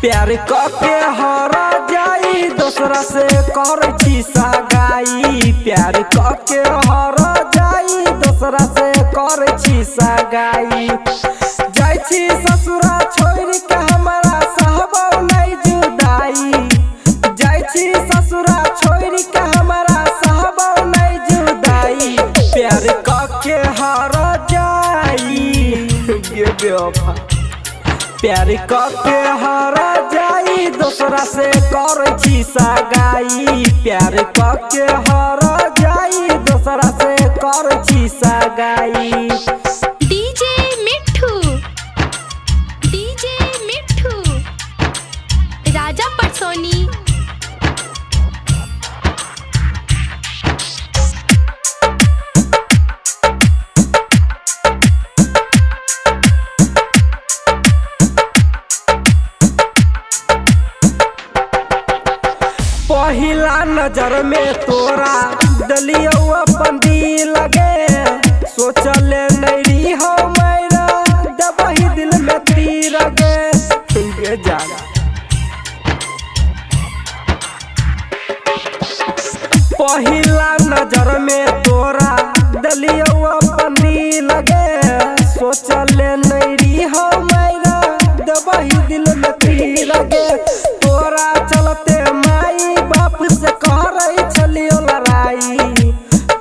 प्यार कके हरा जाई दोसरा से कर छी सगाई। प्यार कके हरा जाई दोसरा से कर छी सगाई। जाई छी ससुरा छोड़ के हमारा सहबो नहीं जुदाई। जाई छी ससुरा छोड़ के हमारा सहबो नहीं जुदाई। प्यार कके हरा जाई गे बेवफा। प्यार कके हरा जाई दोसरा से कर छी सगाई। प्यार कके हरा जाई दोसरा से कर छी सगाई। डीजे मिठू राजा पटसोनी। पहिला नजर में तोरा दलियो अपन दिल लगे। सोचले नहीं हो मेरा दबही दिल में तीर गे जाना। पहिला नजर में तोरा दलियो अपन दिल लगे। सोचले नहीं हो मेरा दबही दिल में तीर लगे। तोरा चलते माई बाप से करई छलियो लड़ाई।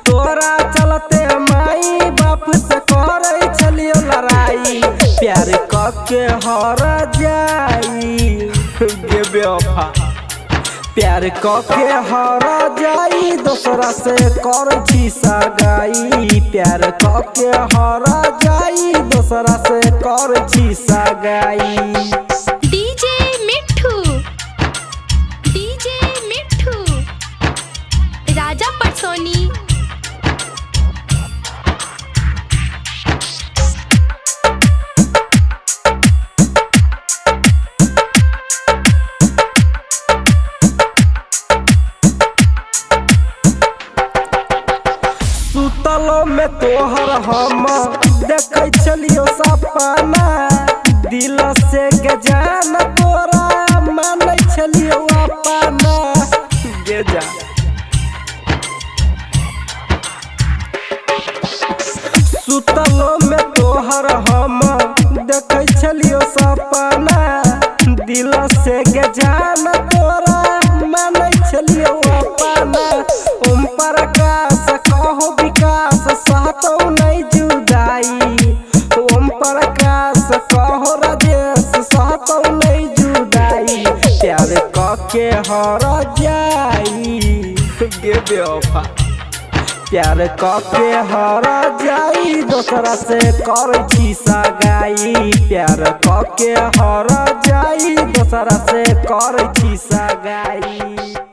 तोरा चलते माई बाप से करई छलियो लड़ाई। प्यार कके हरा जाई गे बेवफा। प्यार कके हरा जाई दोसरा से कर छी सगाई। प्यार कके हरा जाई दोसरा से कर छी सगाई। राजा पटसोनी। सुतलो में तोहर हम देखे छलियो सपना। दिल से गजान तोरा मानै छलियो अपना गे जा। सुतलो में तोहर हम देखे छलियो सपना। दिल से गजान तोरा मानै छलियो अपना। ओम प्रकाश कहो विकास सहतो नहीं जुदाई। ओम प्रकाश कहो राजेश सहतो नहीं जुदाई। प्यार कके हरा जाई गे बेवफा। प्यार कके हरा जाई दोसरा से कर छी सगाई। प्यार कके हरा जाई दोसरा से कर छी सगाई।